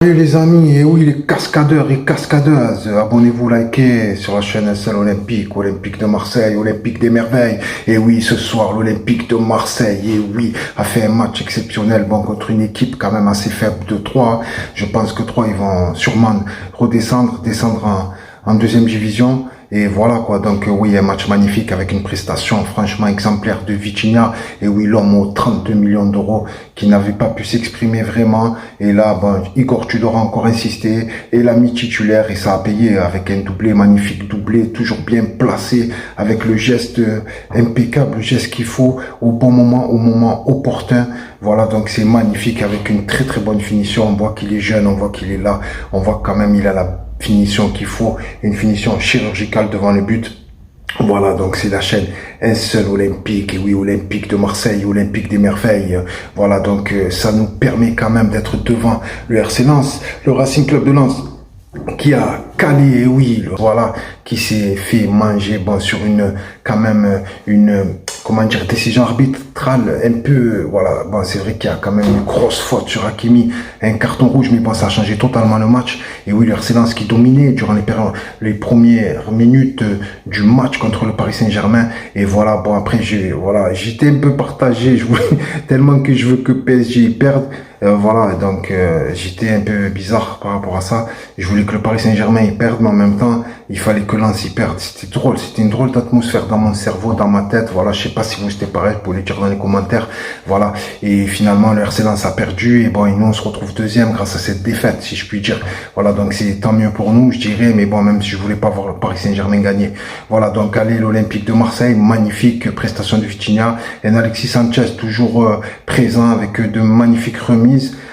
Salut les amis, et oui les cascadeurs et cascadeuses, abonnez-vous, likez sur la chaîne SL Olympique, Olympique de Marseille, Olympique des Merveilles. Et oui, ce soir, l'Olympique de Marseille, et oui, a fait un match exceptionnel, bon, contre une équipe quand même assez faible de Troyes. Je pense que Troyes, ils vont sûrement descendre en deuxième division. Et voilà quoi, donc oui, un match magnifique avec une prestation franchement exemplaire de Vitinha. Et oui, l'homme aux 32 millions d'euros qui n'avait pas pu s'exprimer vraiment. Et là, bon, Igor Tudor a encore insisté et l'a mis titulaire et ça a payé avec un doublé, magnifique doublé, toujours bien placé, avec le geste impeccable, le geste qu'il faut au bon moment, au moment opportun. Voilà, donc c'est magnifique avec une très très bonne finition. On voit qu'il est jeune, on voit qu'il est là, on voit quand même il a la finition qu'il faut, une finition chirurgicale devant le but. Voilà, donc c'est la chaîne Un Seul Olympique, et oui, Olympique de Marseille, Olympique des Merveilles. Voilà, donc ça nous permet quand même d'être devant le RC Lens, le Racing Club de Lens, qui a calé, oui, voilà, qui s'est fait manger, bon, sur quand même, comment dire, décision arbitrale un peu, voilà, bon, c'est vrai qu'il y a quand même une grosse faute sur Hakimi, un carton rouge, mais bon, ça a changé totalement le match. Et oui, le RC Lens qui dominait durant les premières minutes du match contre le Paris Saint-Germain. Et voilà, bon, après, j'étais un peu partagé, tellement que je veux que PSG perde. Voilà, donc j'étais un peu bizarre par rapport à ça. Je voulais que le Paris Saint-Germain il perde, mais en même temps, il fallait que Lens il perde. C'était drôle, c'était une drôle d'atmosphère dans mon cerveau, dans ma tête. Voilà, je sais pas si vous c'était pareil, vous pouvez le dire dans les commentaires. Voilà, et finalement le RC Lens a perdu et bon, et nous on se retrouve deuxième grâce à cette défaite, si je puis dire. Voilà, donc c'est tant mieux pour nous, je dirais, mais bon, même si je voulais pas voir le Paris Saint-Germain gagner. Voilà, donc allez, l'Olympique de Marseille, magnifique prestation de Vitinha, et Alexis Sanchez toujours présent avec de magnifiques remises.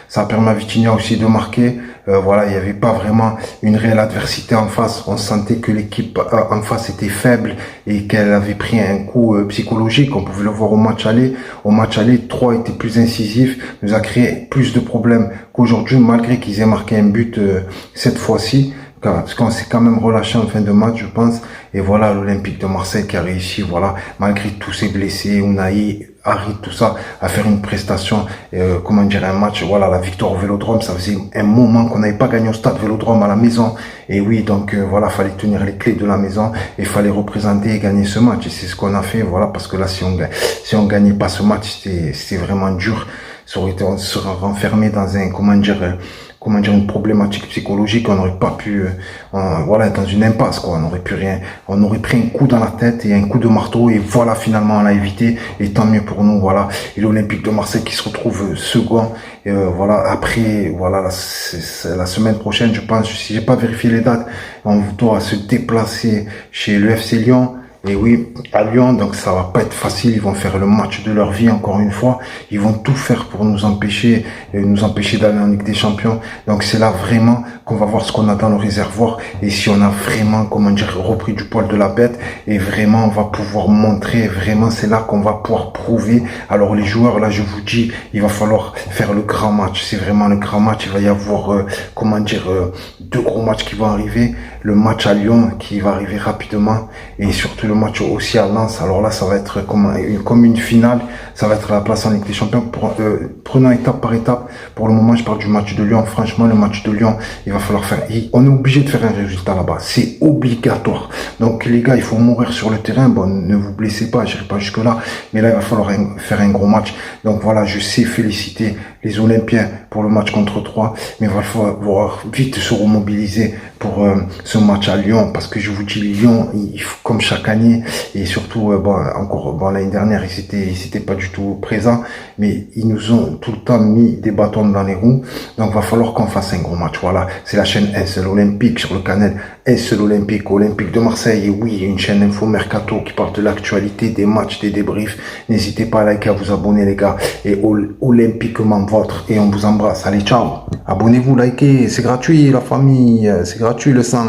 Ça a permis à Vitinha aussi de marquer. Voilà, il n'y avait pas vraiment une réelle adversité en face. On sentait que l'équipe en face était faible et qu'elle avait pris un coup psychologique. On pouvait le voir au match aller. Au match aller, Troyes était plus incisif, nous a créé plus de problèmes qu'aujourd'hui, malgré qu'ils aient marqué un but cette fois-ci. Parce qu'on s'est quand même relâché en fin de match, je pense. Et voilà, l'Olympique de Marseille qui a réussi, voilà, malgré tous ces blessés, Unai, Harit, tout ça, à faire une prestation, comment dire, un match, voilà, la victoire au Vélodrome. Ça faisait un moment qu'on n'avait pas gagné au stade Vélodrome à la maison. Et oui, donc voilà, fallait tenir les clés de la maison et fallait représenter et gagner ce match. Et c'est ce qu'on a fait, voilà, parce que là, si on gagnait pas ce match, c'était vraiment dur. On serait renfermé dans un, comment dire, une problématique psychologique. On n'aurait pas pu, voilà, être dans une impasse, quoi. On n'aurait pu rien, on aurait pris un coup dans la tête et un coup de marteau et voilà, finalement, on l'a évité et tant mieux pour nous, voilà. Et l'Olympique de Marseille qui se retrouve second, voilà, après, voilà, la semaine prochaine, je pense, si j'ai pas vérifié les dates, on doit se déplacer chez le FC Lyon. Et oui, à Lyon, donc ça va pas être facile. Ils vont faire le match de leur vie encore une fois. Ils vont tout faire pour nous empêcher d'aller en Ligue des Champions. Donc c'est là vraiment qu'on va voir ce qu'on a dans le réservoir et si on a vraiment, comment dire, repris du poil de la bête. Et vraiment, on va pouvoir montrer. Vraiment, c'est là qu'on va pouvoir prouver. Alors les joueurs, là, je vous dis, il va falloir faire le grand match. C'est vraiment le grand match. Il va y avoir, comment dire, deux gros matchs qui vont arriver. Le match à Lyon qui va arriver rapidement et surtout le match aussi à Lens. Alors là, ça va être comme une finale. Ça va être la place en Ligue des Champions. Prenons étape par étape. Pour le moment, je parle du match de Lyon. Franchement, le match de Lyon, il va falloir faire. On est obligé de faire un résultat là-bas. C'est obligatoire. Donc les gars, il faut mourir sur le terrain. Bon, ne vous blessez pas, j'irai pas jusque là. Mais là, il va falloir faire un gros match. Donc voilà, je sais féliciter les Olympiens pour le match contre Troyes. Mais il va falloir vite se remobiliser pour ce match à Lyon, parce que je vous dis, Lyon, comme chaque année, et surtout, l'année dernière, ils étaient pas du tout présents, mais ils nous ont tout le temps mis des bâtons dans les roues. Donc, va falloir qu'on fasse un gros match. Voilà, c'est la chaîne Un Seul Olympique sur le canal Un Seul Olympique, Olympique de Marseille. Et oui, une chaîne Info Mercato qui parle de l'actualité, des matchs, des débriefs. N'hésitez pas à liker, à vous abonner, les gars. Et olympiquement votre. Et on vous embrasse. Allez, ciao. Abonnez-vous, likez. C'est gratuit, la famille. C'est gratuit, le sang.